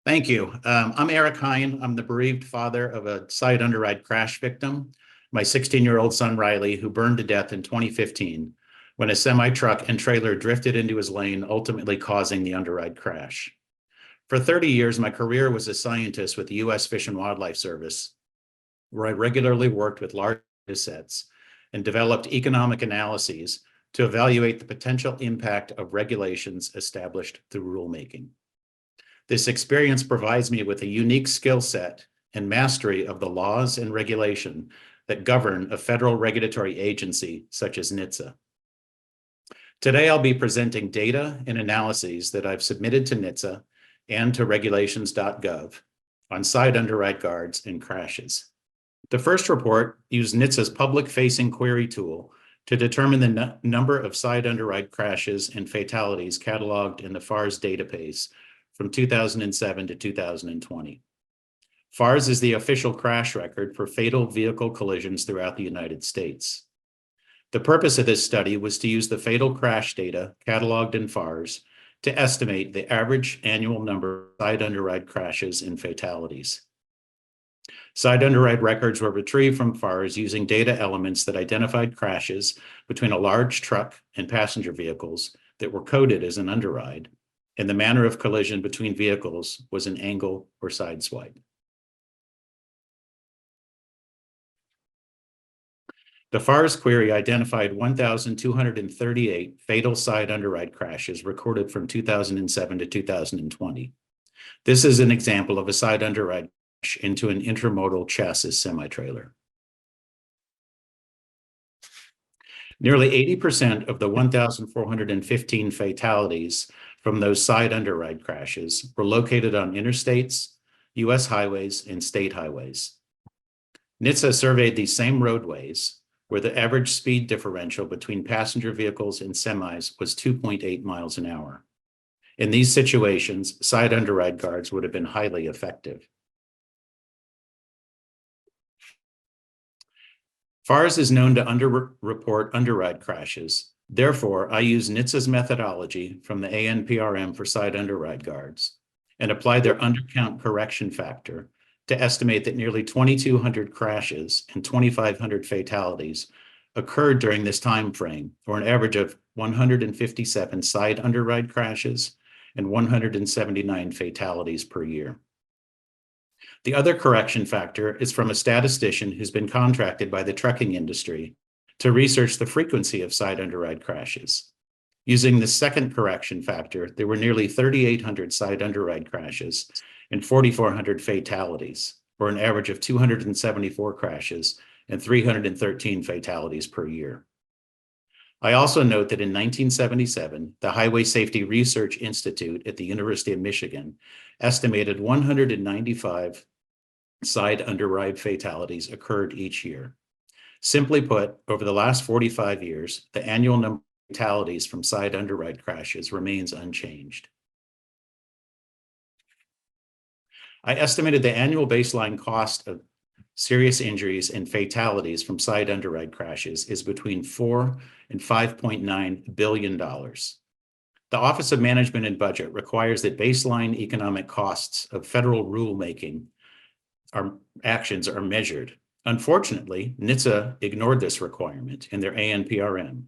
Thank you. I'm Eric Hein. I'm the bereaved father of a side underride crash victim, my 16-year-old son, Riley, who burned to death in 2015 when a semi-truck and trailer drifted into his lane, ultimately causing the underride crash. For 30 years, my career was a scientist with the U.S. Fish and Wildlife Service, where I regularly worked with large data sets and developed economic analyses to evaluate the potential impact of regulations established through rulemaking. This experience provides me with a unique skill set and mastery of the laws and regulation that govern a federal regulatory agency such as NHTSA. Today, I'll be presenting data and analyses that I've submitted to NHTSA and to regulations.gov on side underride guards and crashes. The first report used NHTSA's public-facing query tool to determine the number of side underride crashes and fatalities cataloged in the FARS database from 2007 to 2020. FARS is the official crash record for fatal vehicle collisions throughout the United States. The purpose of this study was to use the fatal crash data cataloged in FARS to estimate the average annual number of side underride crashes and fatalities. Side underride records were retrieved from FARS using data elements that identified crashes between a large truck and passenger vehicles that were coded as an underride, and the manner of collision between vehicles was an angle or side swipe. The FARS query identified 1,238 fatal side underride crashes recorded from 2007 to 2020. This is an example of a side underride crash into an intermodal chassis semi-trailer. Nearly 80% of the 1,415 fatalities from those side underride crashes were located on interstates, U.S. highways, and state highways. NHTSA surveyed these same roadways where the average speed differential between passenger vehicles and semis was 2.8 miles an hour. In these situations, side underride guards would have been highly effective. FARS is known to underreport underride crashes. Therefore, I use NHTSA's methodology from the ANPRM for side underride guards and apply their undercount correction factor to estimate that nearly 2,200 crashes and 2,500 fatalities occurred during this time frame, or an average of 157 side underride crashes and 179 fatalities per year. The other correction factor is from a statistician who's been contracted by the trucking industry to research the frequency of side underride crashes. Using the second correction factor, there were nearly 3,800 side underride crashes and 4,400 fatalities, or an average of 274 crashes and 313 fatalities per year. I also note that in 1977, the Highway Safety Research Institute at the University of Michigan estimated 195 side underride fatalities occurred each year. Simply put, over the last 45 years, the annual number of fatalities from side underride crashes remains unchanged. I estimated the annual baseline cost of serious injuries and fatalities from side underride crashes is between $4 and $5.9 billion. The Office of Management and Budget requires that baseline economic costs of federal rulemaking actions are measured. Unfortunately, NHTSA ignored this requirement in their ANPRM,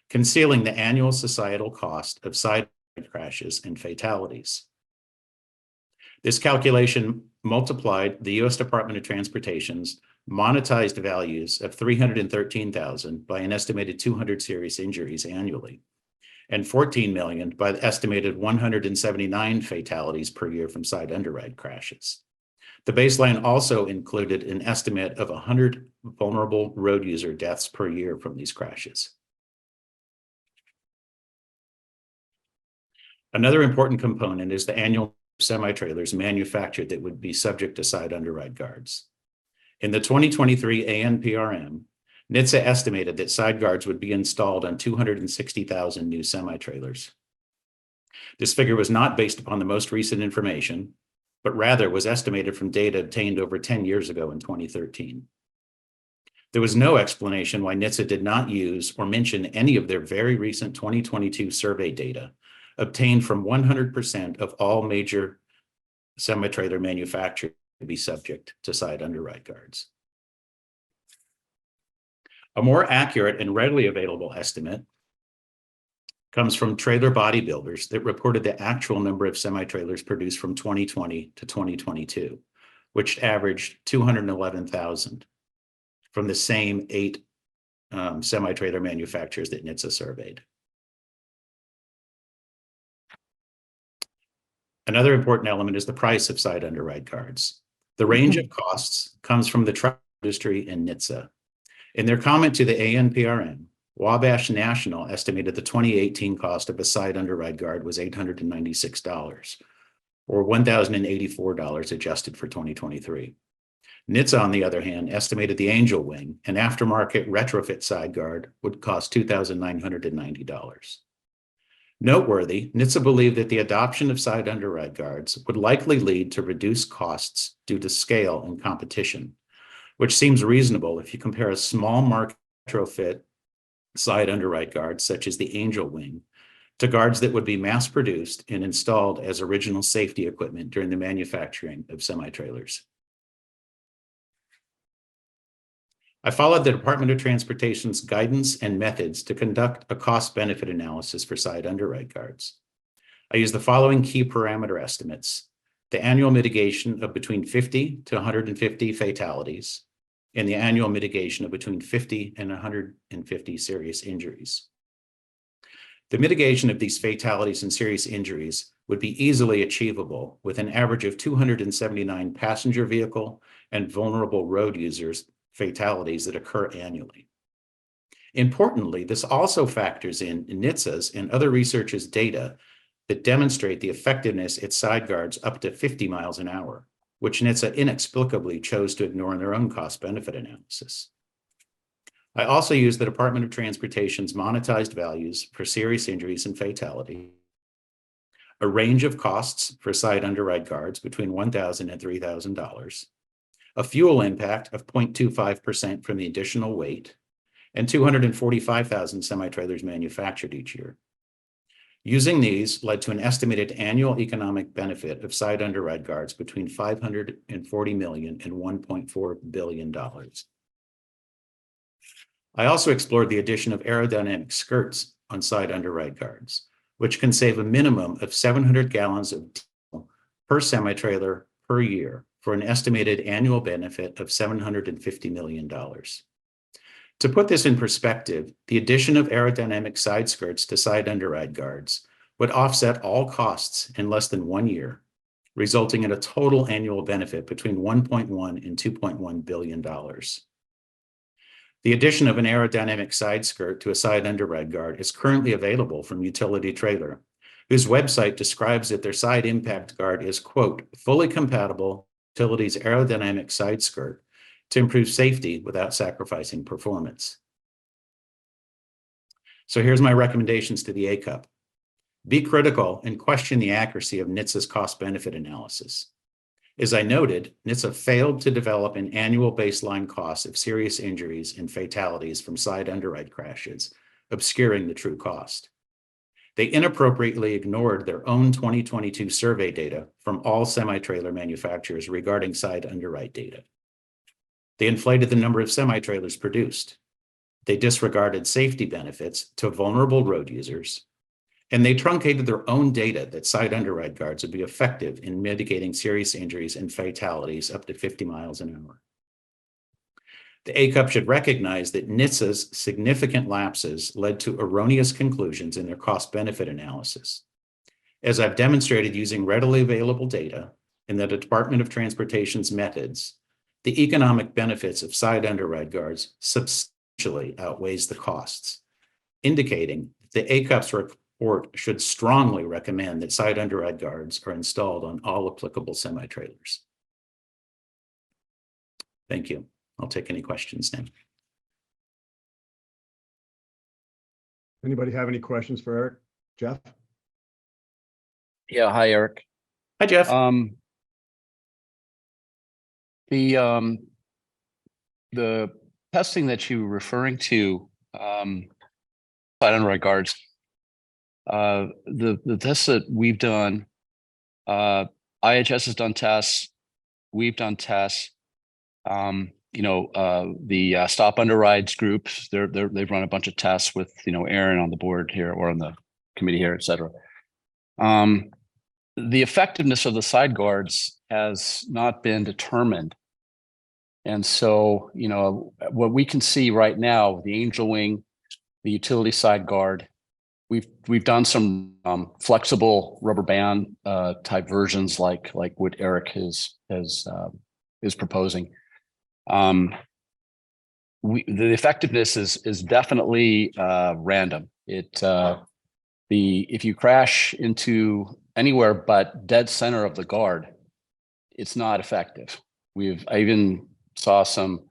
concealing the annual societal cost of side crashes and fatalities. This calculation multiplied the U.S. Department of Transportation's monetized values of $313,000 by an estimated 200 serious injuries annually, and $14 million by the estimated 179 fatalities per year from side underride crashes. The baseline also included an estimate of 100 vulnerable road user deaths per year from these crashes. Another important component is the annual semi-trailers manufactured that would be subject to side underride guards. In the 2023 ANPRM, NHTSA estimated that side guards would be installed on 260,000 new semi-trailers. This figure was not based upon the most recent information, but rather was estimated from data obtained over 10 years ago in 2013. There was no explanation why NHTSA did not use or mention any of their very recent 2022 survey data obtained from 100% of all major semi-trailer manufacturer to be subject to side underride guards. A more accurate and readily available estimate comes from Trailer Bodybuilders that reported the actual number of semi-trailers produced from 2020 to 2022, which averaged 211,000 from the same 8 semi-trailer manufacturers that NHTSA surveyed. Another important element is the price of side underride guards. The range of costs comes from the truck industry and NHTSA. In their comment to the ANPRM, Wabash National estimated the 2018 cost of a side underride guard was $896, or $1,084 adjusted for 2023. NHTSA, on the other hand, estimated the Angel Wing, an aftermarket retrofit side guard, would cost $2,990. Noteworthy, NHTSA believed that the adoption of side underride guards would likely lead to reduced costs due to scale and competition, which seems reasonable if you compare a small market retrofit side underride guard, such as the Angel Wing, to guards that would be mass-produced and installed as original safety equipment during the manufacturing of semi-trailers. I followed the Department of Transportation's guidance and methods to conduct a cost-benefit analysis for side underride guards. I used the following key parameter estimates: the annual mitigation of between 50 to 150 fatalities, and the annual mitigation of between 50 and 150 serious injuries. The mitigation of these fatalities and serious injuries would be easily achievable with an average of 279 passenger vehicle and vulnerable road users fatalities that occur annually. Importantly, this also factors in NHTSA's and other researchers' data that demonstrate the effectiveness at side guards up to 50 miles an hour, which NHTSA inexplicably chose to ignore in their own cost-benefit analysis. I also used the Department of Transportation's monetized values for serious injuries and fatality, a range of costs for side underride guards between $1,000 and $3,000, a fuel impact of 0.25% from the additional weight, and 245,000 semi-trailers manufactured each year. Using these led to an estimated annual economic benefit of side underride guards between $540 million and $1.4 billion. I also explored the addition of aerodynamic skirts on side underride guards, which can save a minimum of 700 gallons of diesel per semi-trailer per year for an estimated annual benefit of $750 million. To put this in perspective, the addition of aerodynamic side skirts to side underride guards would offset all costs in less than 1 year, resulting in a total annual benefit between $1.1 and $2.1 billion. The addition of an aerodynamic side skirt to a side underride guard is currently available from Utility Trailer, whose website describes that their side impact guard is, quote, fully compatible with Utility's aerodynamic side skirt to improve safety without sacrificing performance. So here's my recommendations to the ACUP. Be critical and question the accuracy of NHTSA's cost-benefit analysis. As I noted, NHTSA failed to develop an annual baseline cost of serious injuries and fatalities from side underride crashes, obscuring the true cost. They inappropriately ignored their own 2022 survey data from all semi-trailer manufacturers regarding side underride data. They inflated the number of semi-trailers produced. They disregarded safety benefits to vulnerable road users, and they truncated their own data that side underride guards would be effective in mitigating serious injuries and fatalities up to 50 miles an hour. The ACUP should recognize that NHTSA's significant lapses led to erroneous conclusions in their cost-benefit analysis. As I've demonstrated using readily available data and the Department of Transportation's methods, the economic benefits of side underride guards substantially outweighs the costs, indicating that the ACUP's report should strongly recommend that side underride guards are installed on all applicable semi-trailers. Thank you. I'll take any questions now. Anybody have any questions for Eric? Jeff? Yeah, hi, Eric. Hi, Jeff. The testing that you were referring to, side underride guards, the tests that we've done IHS has done tests. We've done tests. The Stop Underrides groups, they've run a bunch of tests with, Aaron on the board here or on the committee here, et cetera. The effectiveness of the side guards has not been determined. And so, what we can see right now, the Angel Wing, the utility side guard, we've done some flexible rubber band type versions like what Eric is proposing. The effectiveness is definitely random. If you crash into anywhere but dead center of the guard, it's not effective. I even saw some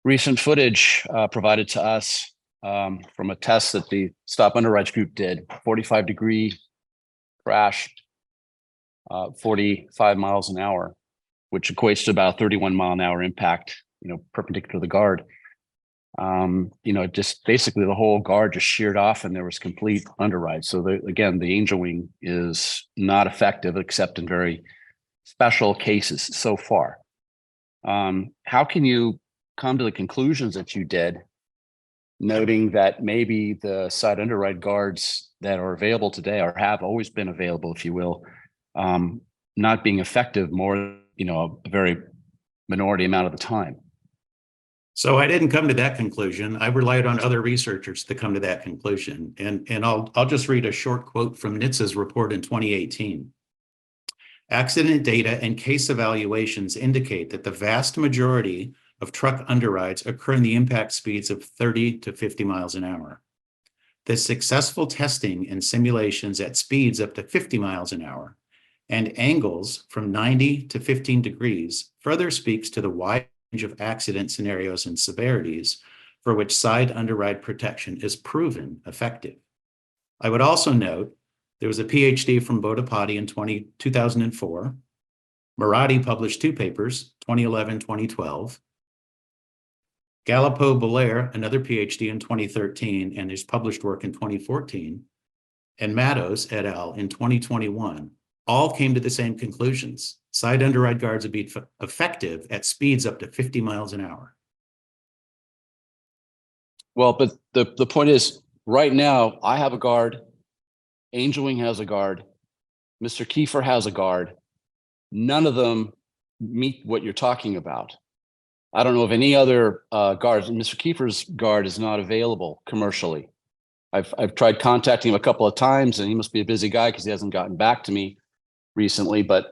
recent footage provided to us from a test that the Stop Underride group did. 45-degree crash, 45 miles an hour, which equates to about 31-mile-an-hour impact, perpendicular to the guard. Just basically the whole guard just sheared off and there was complete underride. So again, the Angel Wing is not effective except in very special cases so far. How can you come to the conclusions that you did, noting that maybe the side underride guards that are available today or have always been available, if you will, not being effective more, a very minority amount of the time? So I didn't come to that conclusion. I relied on other researchers to come to that conclusion. And I'll just read a short quote from NHTSA's report in 2018. Accident data and case evaluations indicate that the vast majority of truck underrides occur in the impact speeds of 30 to 50 miles an hour. The successful testing and simulations at speeds up to 50 miles an hour and angles from 90 to 15 degrees further speaks to the wide range of accident scenarios and severities for which side underride protection is proven effective. I would also note there was a PhD from Bodapati in 2004. Marathi published 2 papers, 2011, 2012. Galipo-Belair, another PhD in 2013, and his published work in 2014, and Matos et al. In 2021, all came to the same conclusions. Side underride guards would be effective at speeds up to 50 miles an hour. Well, but the point is, right now, I have a guard, Angel Wing has a guard, Mr. Kiefer has a guard. None of them meet what you're talking about. I don't know of any other guards. Mr. Kiefer's guard is not available commercially. I've tried contacting him a couple of times, and he must be a busy guy because he hasn't gotten back to me recently. But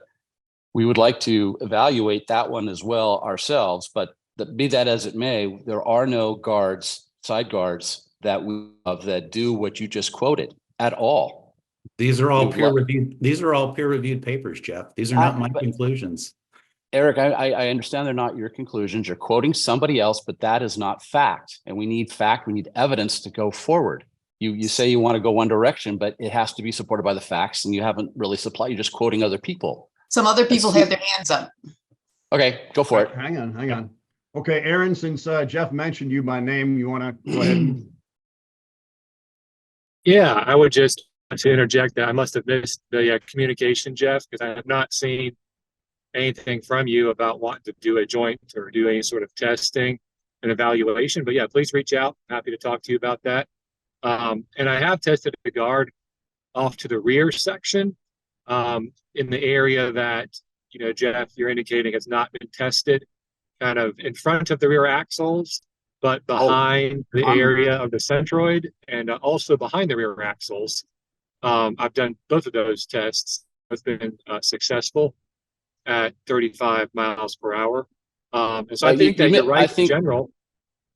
we would like to evaluate that one as well ourselves. But be that as it may, there are no guards, side guards that do what you just quoted at all. These are all peer-reviewed. These are all peer-reviewed papers, Jeff. These are not my conclusions. Eric, I understand they're not your conclusions. You're quoting somebody else, but that is not fact. And we need fact. We need evidence to go forward. You say you want to go one direction, but it has to be supported by the facts, and you haven't really supplied. You're just quoting other people. Some other people have their hands up. Okay, go for it. Hang on. Okay, Aaron, since Jeff mentioned you by name, you want to go ahead? Yeah, I would just to interject that I must have missed the communication, Jeff, because I have not seen anything from you about wanting to do a joint or do any sort of testing and evaluation. But yeah, please reach out. Happy to talk to you about that. And I have tested the guard off to the rear section in the area that, Jeff, you're indicating has not been tested, kind of in front of the rear axles, but behind the area of the centroid and also behind the rear axles. I've done both of those tests. It's been successful at 35 miles per hour. And so I think that you're right in general.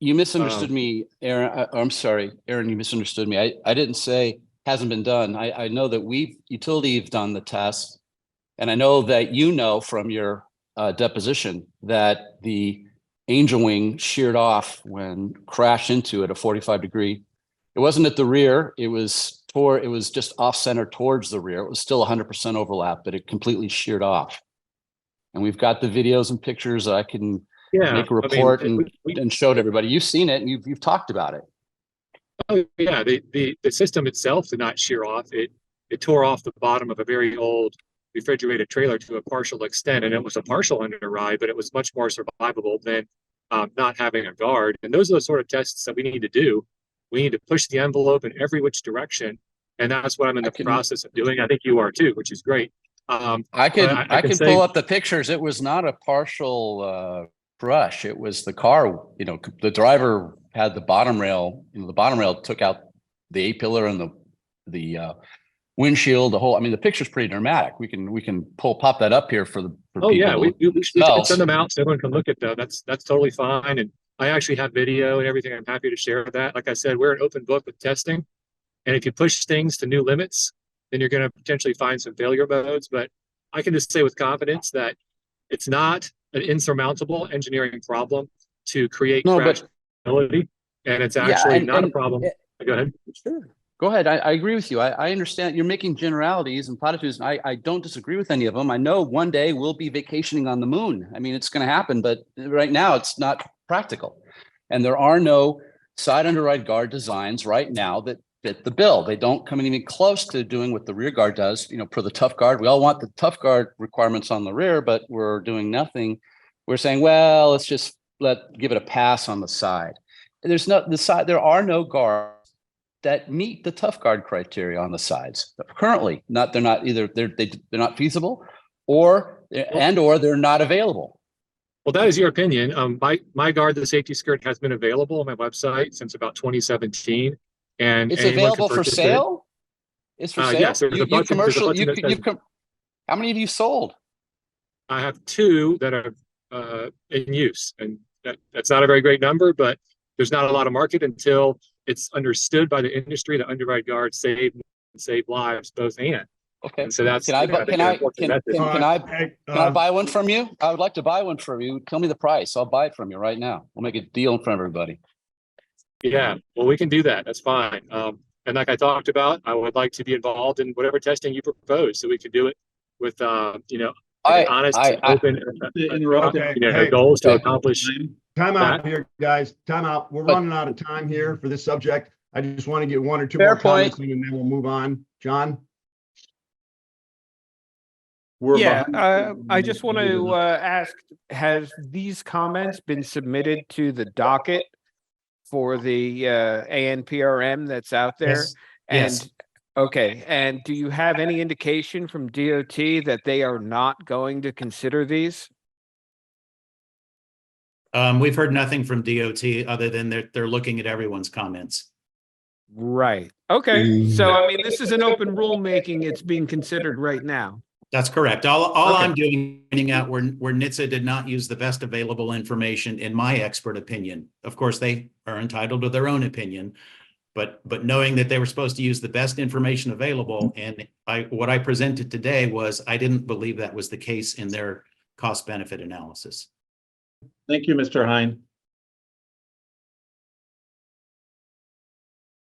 You misunderstood me, Aaron. I'm sorry, Aaron, you misunderstood me. I didn't say hasn't been done. I know that utility have done the test. And I know that from your deposition that the Angel Wing sheared off when crashed into it, a 45-degree. It wasn't at the rear. It was just off center towards the rear. It was still 100% overlap, but it completely sheared off. And we've got the videos and pictures that I can make a report and show to everybody. You've seen it and you've talked about it. Oh yeah, the system itself did not shear off. It tore off the bottom of a very old refrigerated trailer to a partial extent, and it was a partial underride, but it was much more survivable than not having a guard. And those are the sort of tests that we need to do. We need to push the envelope in every which direction, and that's what I'm in the process of doing. I think you are too, which is great. I can say, pull up the pictures. It was not a partial crush. It was the car, the driver had the bottom rail, the bottom rail took out the A-pillar and the windshield, the picture's pretty dramatic. We can pop that up here for people. Yeah, we should send them out so everyone can look at that. That's totally fine. And I actually have video and everything. I'm happy to share that. Like I said, we're an open book with testing. And if you push things to new limits, then you're going to potentially find some failure modes. But I can just say with confidence that it's not an insurmountable engineering problem to create crashability, and it's actually not a problem. Go ahead. Sure. Go ahead. I agree with you. I understand you're making generalities and platitudes, and I don't disagree with any of them. I know one day we'll be vacationing on the moon. I mean, it's going to happen, but right now it's not practical. And there are no side underride guard designs right now that fit the bill. They don't come even close to doing what the rear guard does, per the tough guard. We all want the tough guard requirements on the rear, but we're doing nothing. We're saying, well, let's just give it a pass on the side. There are no guards that meet the tough guard criteria on the sides currently. They're not feasible, or they're not available. Well, that is your opinion. My guard, the safety skirt, has been available on my website since about 2017, and it's available for sale. It's for sale. Yes, how many have you sold? I have 2 that are in use, and that's not a very great number, but there's not a lot of market until it's understood by the industry that underride guards save lives, both and. Okay. And so that's can I buy one from you? I would like to buy one from you. Tell me the price. I'll buy it from you right now. We'll make a deal in front of everybody. Yeah, well, we can do that. That's fine. And like I talked about, I would like to be involved in whatever testing you propose, so we can do it with honest, open, goals to accomplish. Time out here, guys. Time out. We're running out of time here for this subject. I just want to get 1 or 2 more comments and then we'll move on. John? I just want to ask, has these comments been submitted to the docket for the ANPRM that's out there? Yes. Yes. Okay. And do you have any indication from DOT that they are not going to consider these? We've heard nothing from DOT other than they're looking at everyone's comments. Right. Okay. So, I mean, this is an open rulemaking. It's being considered right now. That's correct. All I'm doing out where NHTSA did not use the best available information, in my expert opinion. Of course, they are entitled to their own opinion, but knowing that they were supposed to use the best information available, and what I presented today was I didn't believe that was the case in their cost benefit analysis. Thank you, Mr. Hein.